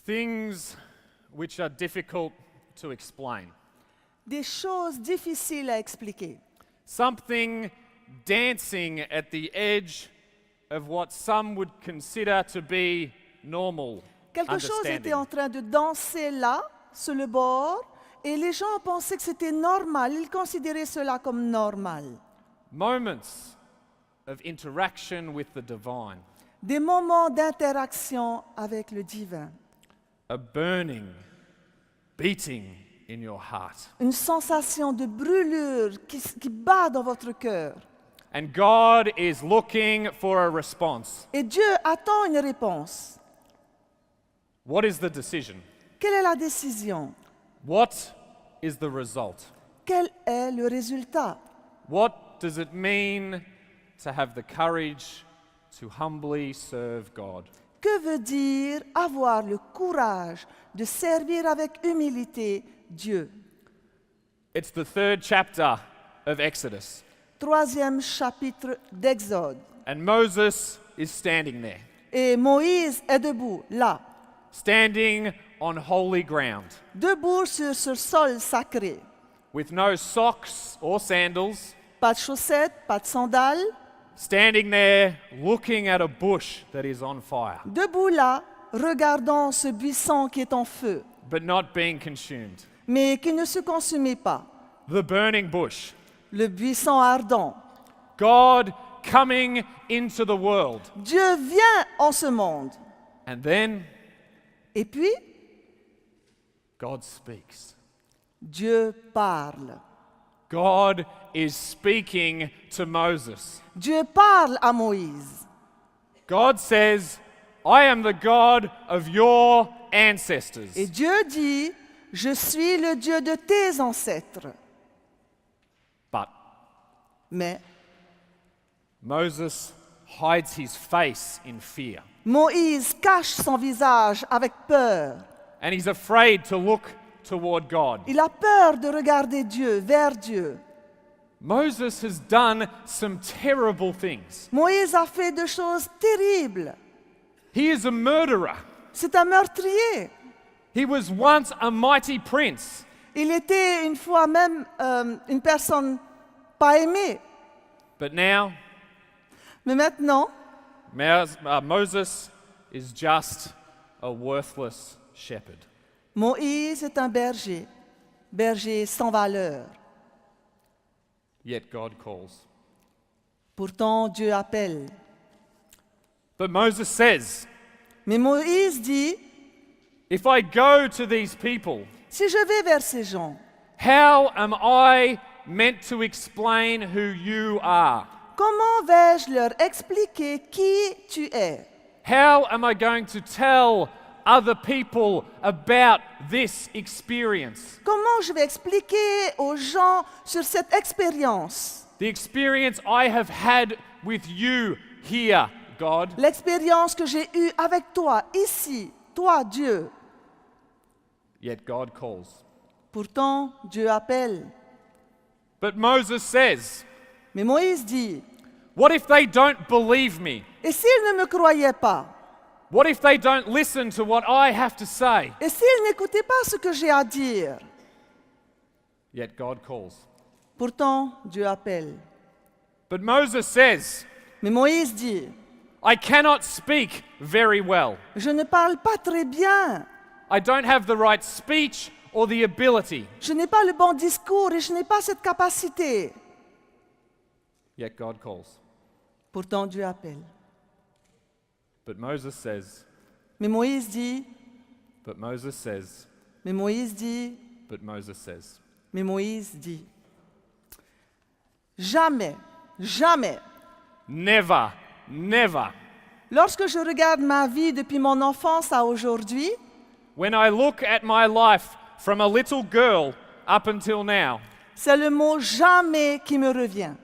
Things which are difficult to explain. Des choses difficiles à expliquer. Something dancing at the edge of what some would consider to be normal Quelque chose était understanding. en train de danser là, sur le bord, et les gens pensaient que c'était normal. Ils considéraient cela comme normal. Moments of interaction with the divine. Des moments d'interaction avec le divin. A burning, beating in your heart. Une sensation de brûlure qui bat dans votre cœur. And God is looking for a response. Et Dieu attend une réponse. What is the decision? Quelle est la décision? What is the result? Quel est le résultat? What does it mean to have the courage to humbly serve God? Que veut dire avoir le courage de servir avec humilité Dieu? It's the 3rd chapter of Exodus. 3e chapitre d'Exode. And Moses is standing there, Et Moïse est debout, là, standing on holy ground, debout sur ce sol sacré. with no socks or sandals, Pas de chaussettes, pas de sandales. standing there looking at a bush that is on fire, Debout là, regardant ce buisson qui est en feu, but not being consumed. mais qui ne se consumait pas. The burning bush. Le buisson ardent. God coming into the world. Dieu vient en ce monde. And then Et puis, God speaks. Dieu parle. God is speaking to Moses. Dieu parle à Moïse. God says, I am the God of your ancestors. Et Dieu dit, je suis le Dieu de tes ancêtres. But Mais Moses hides his face in fear. Moïse cache son visage avec peur. And he's afraid to look toward God. Il a peur de regarder Dieu, vers Dieu. Moses has done some terrible things. Moïse a fait des choses terribles. He is a murderer. C'est un meurtrier. He was once a mighty prince. Il était une fois même une personne pas aimée. But now, Mais maintenant, Moses is just a worthless shepherd. Moïse est un berger, berger sans valeur. Yet God calls. Pourtant, Dieu appelle. But Moses says, Mais Moïse dit, if I go to these people, si je vais vers ces gens, how am I meant to explain who you are? comment vais-je leur expliquer qui tu es? How am I going to tell other people about this experience? Comment je vais expliquer aux gens sur cette expérience? The experience I have had with you here, God. L'expérience que j'ai eue avec toi, ici, toi, Dieu. Yet God calls. Pourtant, Dieu appelle. But Moses says, Mais Moïse dit, what if they don't believe me? et s'ils ne me croyaient pas? What if they don't listen to what I have to say? Et s'ils n'écoutaient pas ce que j'ai à dire? Yet God calls. Pourtant, Dieu appelle. But Moses says, Mais Moïse dit, I cannot speak very well. je ne parle pas très bien. I don't have the right speech or the ability. Je n'ai pas le bon discours et je n'ai pas cette capacité. Yet God calls. Pourtant, Dieu appelle. But Moses says, Mais Moïse dit, but Moses says, mais Moïse dit, but Moses says. mais Moïse dit. Jamais, jamais, Never, never. lorsque je regarde ma vie depuis mon enfance à aujourd'hui, When I look at my life from a little girl up until now, c'est le mot jamais qui me revient.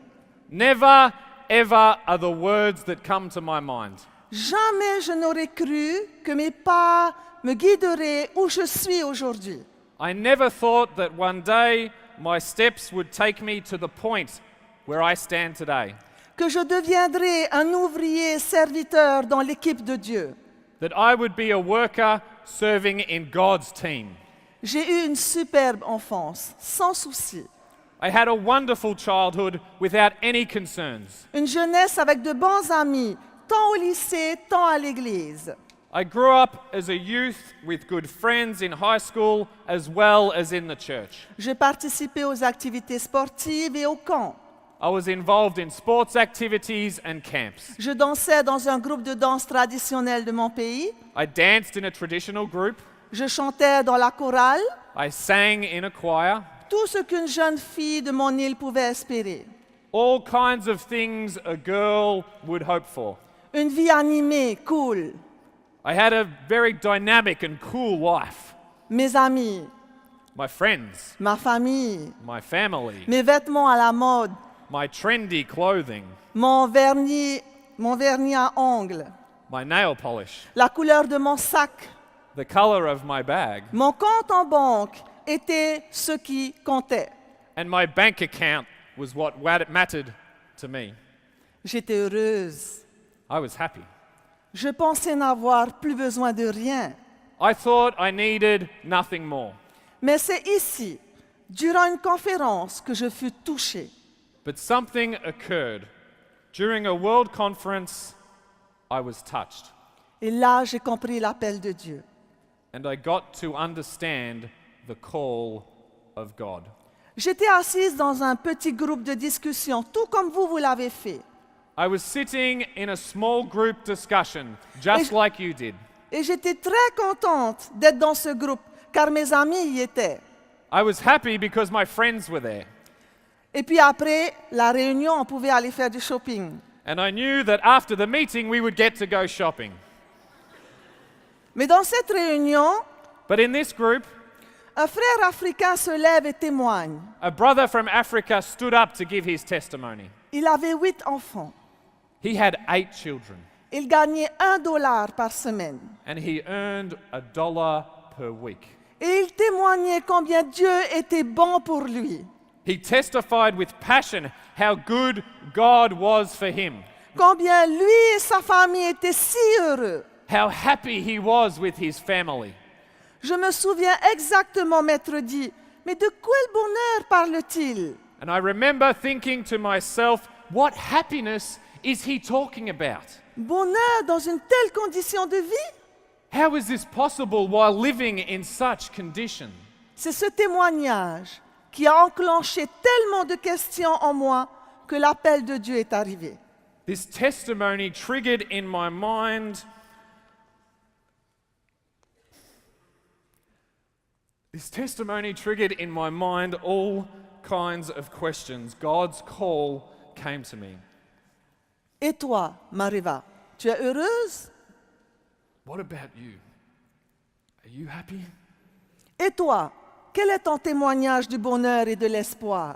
never, ever are the words that come to my mind. Jamais je n'aurais cru que mes pas me guideraient où je suis aujourd'hui. I never thought that one day my steps would take me to the point where I stand today. Que je deviendrais un ouvrier serviteur dans l'équipe de Dieu. that I would be a worker serving in God's team. J'ai eu une superbe enfance, sans souci. I had a wonderful childhood without any concerns. Une jeunesse avec de bons amis, tant au lycée, tant à l'église. I grew up as a youth with good friends in high school as well as in the church. J'ai participé aux activités sportives et au camp. I was involved in sports activities and camps. Je dansais dans un groupe de danse traditionnel de mon pays. I danced in a traditional group. Je chantais dans la chorale. I sang in a choir. Tout ce qu'une jeune fille de mon île pouvait espérer. All kinds of things a girl would hope for. Une vie animée, cool. I had a very dynamic and cool life. Mes amis, My friends, ma famille, my family, mes vêtements à la mode, my trendy clothing, mon vernis à ongles, my nail polish, la couleur de mon sac, the color of my bag, mon compte en banque était ce qui comptait. and my bank account was what mattered to me. J'étais heureuse. I was happy. Je pensais n'avoir plus besoin de rien. I thought I needed nothing more. Mais c'est ici, durant une conférence, que je fus touchée. But something occurred. During a world conference, I was touched. Et là, j'ai compris l'appel de Dieu. And I got to understand the call of God. J'étais assise dans un petit groupe de discussion, tout comme vous l'avez fait. I was sitting in a small group discussion, just like you did. Et j'étais très contente d'être dans ce groupe, car mes amis y étaient. I was happy because my friends were there. Et puis après la réunion, on pouvait aller faire du shopping. And I knew that after the meeting, we would get to go shopping. Mais dans cette réunion, But in this group, un frère africain se lève et témoigne. a brother from Africa stood up to give his testimony. Il avait 8 enfants. He had 8 children, Il gagnait $1 par semaine. and he earned $1 per week. Et il témoignait combien Dieu était bon pour lui. He testified with passion how good God was for him, Combien lui et sa famille étaient si heureux. how happy he was with his family. Je me souviens exactement m'être dit, mais de quel bonheur parle-t-il? And I remember thinking to myself, what happiness is he talking about? Bonheur dans une telle condition de vie? How is this possible while living in such condition? C'est ce témoignage qui a enclenché tellement de questions en moi que l'appel de Dieu est arrivé. This testimony triggered in my mind all kinds of questions. God's call came to me. Et toi, Mareva, tu es heureuse? What about you? Are you happy? Et toi, quel est ton témoignage du bonheur et de l'espoir?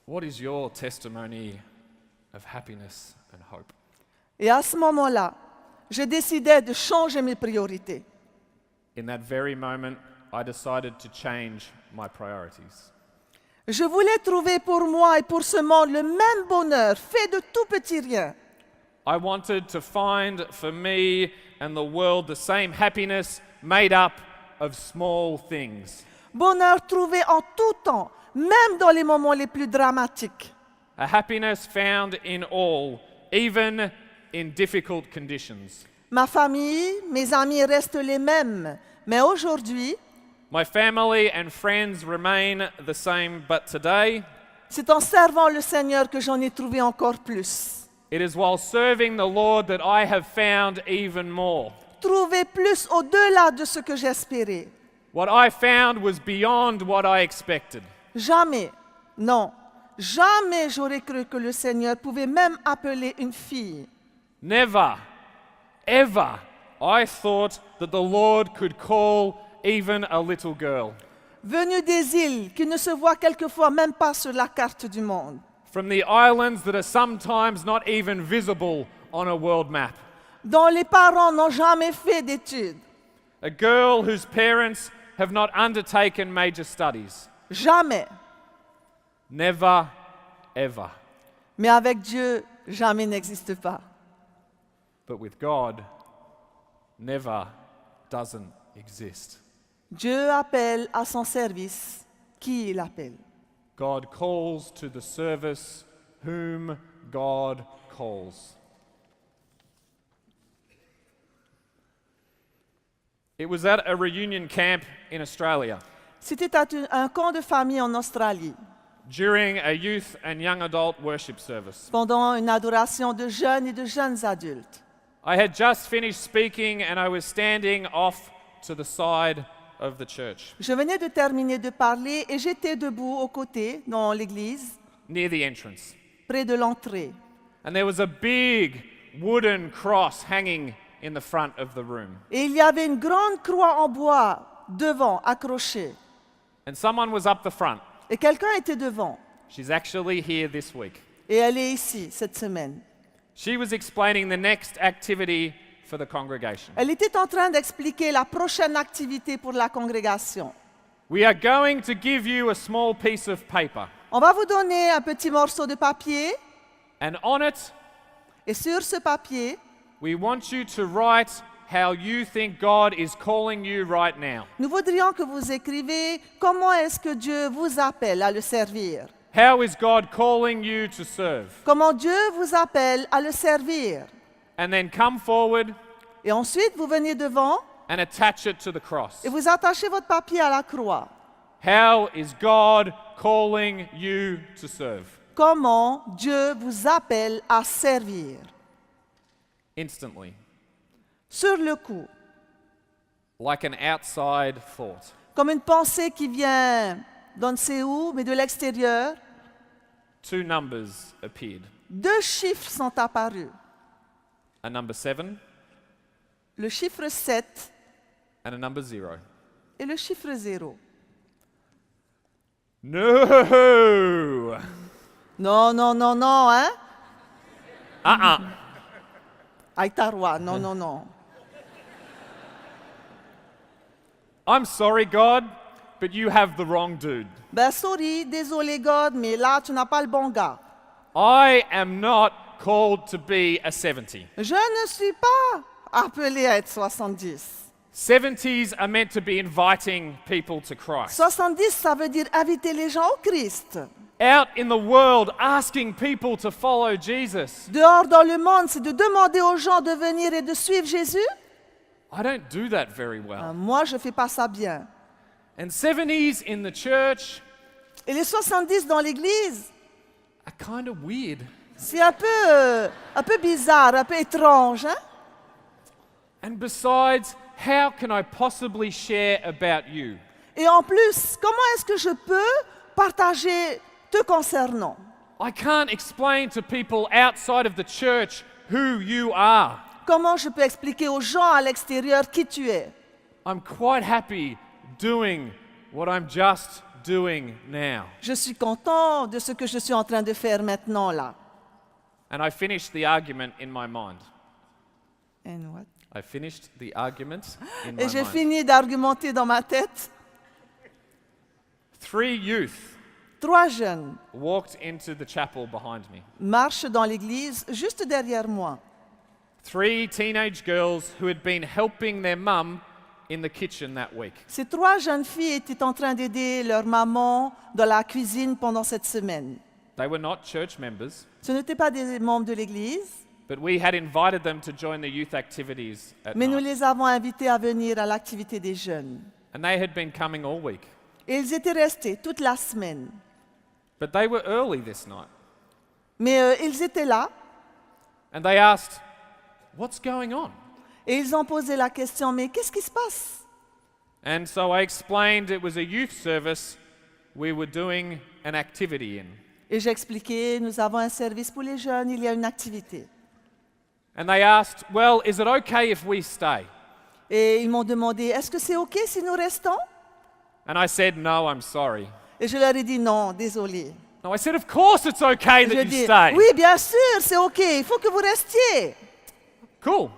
What is your testimony of happiness and hope? Et à ce moment-là, je décidais de changer mes priorités. In that very moment, I decided to change my priorities. Je voulais trouver pour moi et pour ce monde le même bonheur, fait de tout petit rien. I wanted to find for me and the world the same happiness made up of small things. Bonheur trouvé en tout temps, même dans les moments les plus dramatiques. A happiness found in all, even in difficult conditions. Ma famille, mes amis restent les mêmes, mais aujourd'hui, My family and friends remain the same, but today, c'est en servant le Seigneur que j'en ai trouvé encore plus. it is while serving the Lord that I have found even more. Trouver plus au-delà de ce que j'espérais. What I found was beyond what I expected. Jamais, non, jamais j'aurais cru que le Seigneur pouvait même appeler une fille. Never, ever, I thought that the Lord could call even a little girl Venue des îles qui ne se voient quelquefois même pas sur la carte du monde. from the islands that are sometimes not even visible on a world map. Dont les parents n'ont jamais fait d'études. A girl whose parents have not undertaken major studies. Jamais. Never, ever. Mais avec Dieu, jamais n'existe pas. But with God, never doesn't exist. Dieu appelle à son service qui il appelle. God calls to the service whom God calls. It was at a reunion camp in Australia C'était un camp de famille en Australie, during a youth and young adult worship service. pendant une adoration de jeunes et de jeunes adultes. I had just finished speaking and I was standing off to the side of the church, Je venais de terminer de parler et j'étais debout aux côtés dans l'église, near the entrance. près de l'entrée. And there was a big wooden cross hanging in the front of the room. Et il y avait une grande croix en bois devant, accrochée. And someone was up the front. Et quelqu'un était devant. She's actually here this week. Et elle est ici cette semaine. She was explaining the next activity for the congregation. Elle était en train d'expliquer la prochaine activité pour la congrégation. We are going to give you a small piece of paper, On va vous donner un petit morceau de papier and on it, et sur ce papier, we want you to write how you think God is calling you right now. nous voudrions que vous écrivez comment est-ce que Dieu vous appelle à le servir. How is God calling you to serve? Comment Dieu vous appelle à le servir. And then come forward Et ensuite, vous venez devant and attach it to the cross. et vous attachez votre papier à la croix. How is God calling you to serve? Comment Dieu vous appelle à servir. Instantly, Sur le coup, like an outside thought. comme une pensée qui vient d'on ne sait où, mais de l'extérieur, 2 numbers appeared. 2 chiffres sont apparus. A number 7 Le chiffre 7 and a number 0. et le chiffre 0. No! Non, non, non, non, hein? Uh-uh. Aïtaroua, non, non, non. I'm sorry, God, but you have the wrong dude. Ben, sorry, désolé, God, mais là, tu n'as pas le bon gars. I am not called to be a 70. Je ne suis pas appelé à être 70. 70s are meant to be inviting people to Christ. 70, ça veut dire inviter les gens au Christ. Out in the world, asking people to follow Jesus. Dehors dans le monde, c'est de demander aux gens de venir et de suivre Jésus. I don't do that very well. Moi, je ne fais pas ça bien. And 70s in the church Et les 70 dans l'église, are kind of weird. c'est un peu bizarre, un peu étrange. Hein? And besides, how can I possibly share about you? Et en plus, comment est-ce que je peux partager te concernant? I can't explain to people outside of the church who you are. Comment je peux expliquer aux gens à l'extérieur qui tu es? I'm quite happy doing what I'm just doing now. Je suis content de ce que je suis en train de faire maintenant là. And I finished the argument in my mind. And what? I finished the argument in my Et j'ai mind. fini d'argumenter dans ma tête. 3 youth 3 jeunes walked into the chapel behind me. marchent dans l'église juste derrière moi. 3 teenage girls who had been helping their mum in the kitchen that week. Ces 3 jeunes filles étaient en train d'aider leur maman dans la cuisine pendant cette semaine. They were not church members, Ce n'étaient pas des membres de l'église, but we had invited them to join the youth activities at mais nous night. les avons invités à venir à l'activité des jeunes. And they had been coming all week. Et ils étaient restés toute la semaine. But they were early this night. Mais ils étaient là And they asked, "What's going on?" et ils ont posé la question, mais qu'est-ce qui se passe? And so I explained it was a youth service we were doing an activity in. Et j'ai expliqué, nous avons un service pour les jeunes, il y a une activité. And they asked, "Well, is it okay if we stay?" Et ils m'ont demandé, est-ce que c'est OK si nous restons? And I said, "No, I'm sorry." Et je leur ai dit, non, désolé. No, I said, "Of course it's okay Je that you dis, stay." oui, bien sûr, c'est OK, il faut que vous restiez. Cool.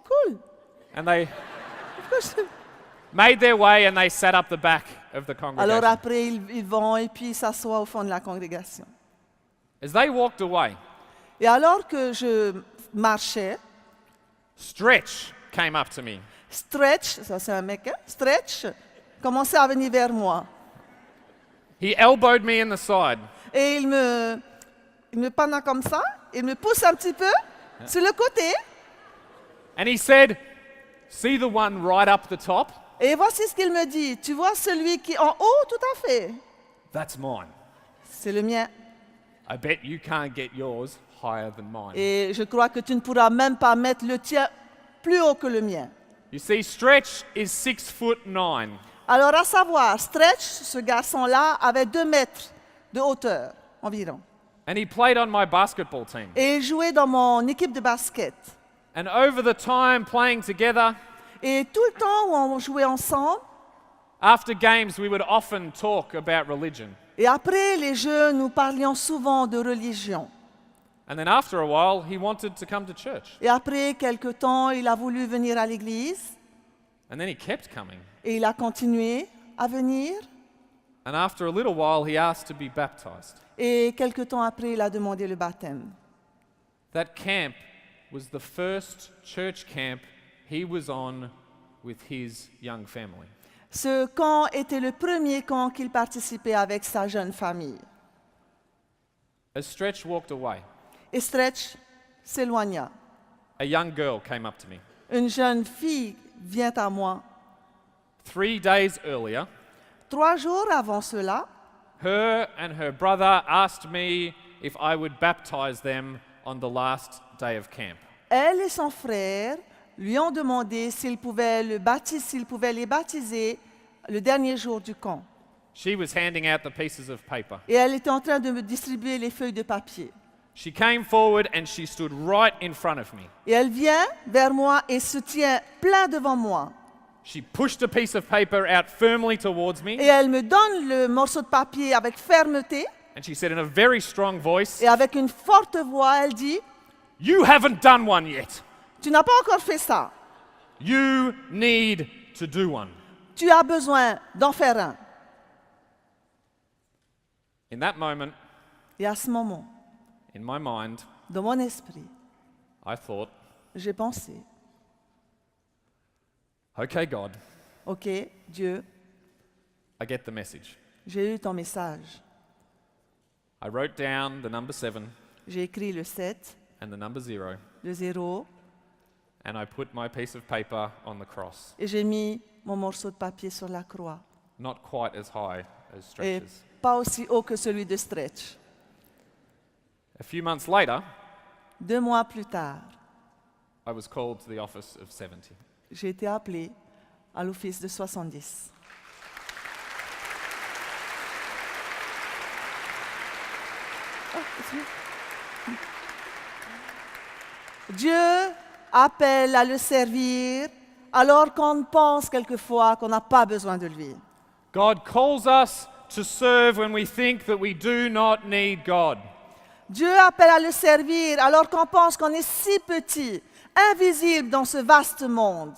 Cool. And they made their way and they sat up the back of the Alors congregation. après, ils vont et puis s'assoient au fond de la congrégation. As they walked away, Et alors que je marchais, Stretch came up to me. Stretch, ça c'est un mec, hein? Stretch, commençait à venir vers moi. He elbowed me in the side. Et il me pendant comme ça, il me pousse un petit peu sur le côté. And he said, see the one right up the top? Et voici ce qu'il me dit. Tu vois celui qui est en haut, tout à fait. That's mine. C'est le mien. I bet you can't get yours higher than mine. Et je crois que tu ne pourras même pas mettre le tien plus haut que le mien. You see, Stretch is 6'9". Alors à savoir, Stretch, ce garçon-là, avait 2 mètres de hauteur environ. And he played on my basketball team. Et il jouait dans mon équipe de basket. And over the time playing together, Et tout le temps où on jouait ensemble, after games, we would often talk about religion. et après les jeux, nous parlions souvent de religion. And then after a while, he wanted to come to church. Et après quelque temps, il a voulu venir à l'église. And then he kept coming. Et il a continué à venir. And after a little while, he asked to be baptized. Et quelque temps après, il a demandé le baptême. That camp was the first church camp he was on with his young family. Ce camp était le premier camp qu'il participait avec sa jeune famille. As Stretch walked away, Et Stretch s'éloigna. a young girl came up to me. Une jeune fille vient à moi. 3 days earlier, 3 jours avant cela, her and her brother asked me if I would baptize them on the last day of camp. elle et son frère lui ont demandé s'il pouvait les baptiser le dernier jour du camp. She was handing out the pieces of paper. Et elle était en train de me distribuer les feuilles de papier. She came forward and she stood right in front of me. Et elle vient vers moi et se tient plein devant moi. She pushed a piece of paper out firmly towards Et me, elle me donne le morceau de papier avec fermeté. and she said in a very strong voice, Et avec une forte voix, elle dit, "You haven't done one yet. tu n'as pas encore fait ça. You need to do one." Tu as besoin d'en faire un. In that moment, Et à ce moment, in my mind, dans mon esprit, I thought, j'ai pensé, okay, God, OK, Dieu, I get the message. j'ai eu ton message. I wrote down the number 7 J'ai écrit le 7, and the number 0, le 0, and I put my piece of paper on the cross. et j'ai mis mon morceau de papier sur la croix. Not quite as high as Et Stretch's. pas aussi haut que celui de Stretch. A few months later, 2 mois plus tard, I was called to the office of 70. j'ai été appelé à l'office de 70. Dieu appelle à le servir alors qu'on pense quelquefois qu'on n'a pas besoin de lui. God calls us to serve when we think that we do not need God. Dieu appelle à le servir alors qu'on pense qu'on est si petit, invisible dans ce vaste monde.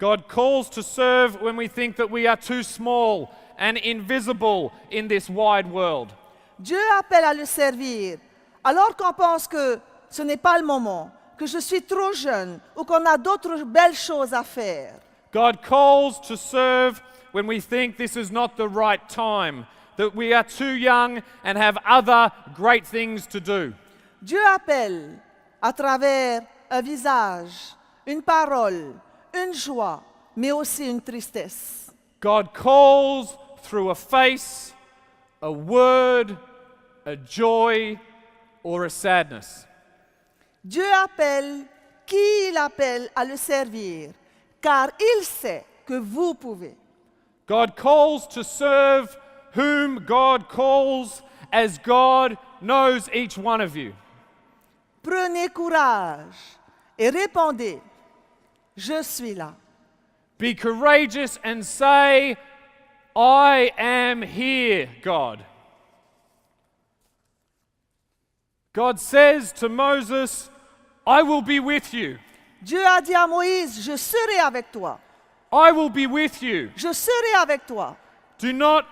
God calls to serve when we think that we are too small and invisible in this wide world. Dieu appelle à le servir alors qu'on pense que ce n'est pas le moment, que je suis trop jeune ou qu'on a d'autres belles choses à faire. God calls to serve when we think this is not the right time, that we are too young and have other great things to do. Dieu appelle à travers un visage, une parole, une joie, mais aussi une tristesse. God calls through a face, a word, a joy, or a sadness. Dieu appelle qui il appelle à le servir, car il sait que vous pouvez. God calls to serve whom God calls, as God knows each one of you. Prenez courage et répondez, je suis là. Be courageous and say, I am here, God. God says to Moses, I will be with you. Dieu a dit à Moïse, je serai avec toi. I will be with you. Je serai avec toi. Do not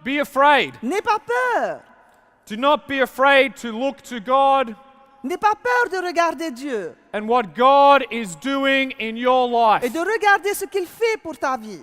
be afraid. N'aie pas peur. Do not be afraid to look to God. N'aie pas peur de regarder Dieu and what God is doing in your et life. de regarder ce qu'il fait pour ta vie.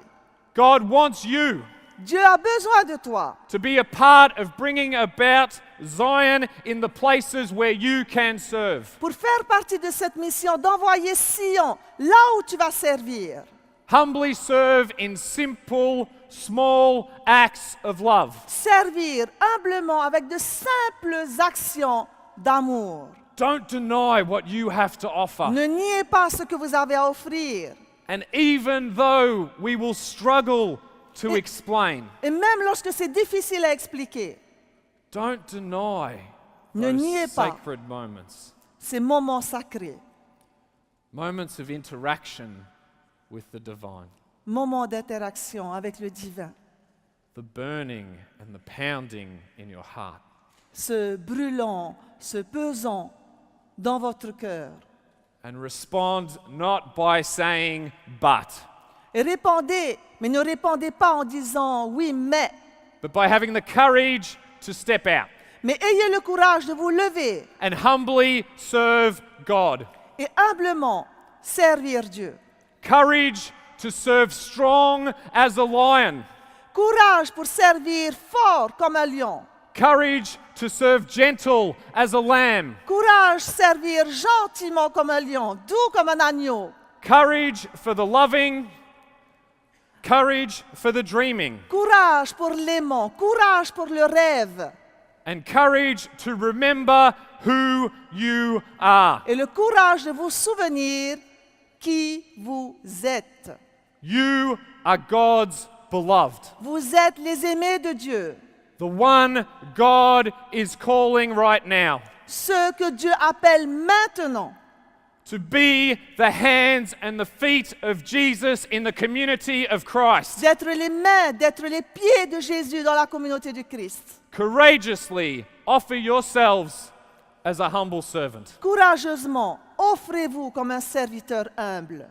God wants you Dieu a besoin de toi to be a part of bringing about Zion in the places where you can serve. pour faire partie de cette mission d'envoyer Sion là où tu vas servir. Humbly serve in simple, small acts of love. Servir humblement avec de simples actions d'amour. Don't deny what you have to offer. Ne niez pas ce que vous avez à offrir. And even though we will struggle to explain, Et même lorsque c'est difficile à expliquer, don't deny ne niez those pas sacred moments. ces moments sacrés, Moments of interaction with the divine. moments d'interaction avec le divin. The burning and the pounding in your heart. Ce brûlant, ce pesant dans votre cœur. And respond not by saying, but, Et répondez, mais ne répondez pas en disant oui, but by having the courage to step out mais ayez le courage de vous lever and humbly serve God. et humblement servir Dieu. Courage to serve strong as a lion. Courage pour servir fort comme un lion. Courage to serve gentle as a lamb. Courage servir gentiment comme un lion, doux comme un agneau. Courage for the loving. Courage for the dreaming. Courage pour l'aimant, courage pour le rêve. And courage to remember who you are. Et le courage de vous souvenir qui vous êtes. You are God's beloved. Vous êtes les aimés de Dieu. The one God is calling right now Ceux que Dieu appelle maintenant to be the hands and the feet of Jesus in the community of Christ. d'être les mains, d'être les pieds de Jésus dans la communauté du Christ. Courageously offer yourselves as a humble servant. Courageusement, offrez-vous comme un serviteur humble.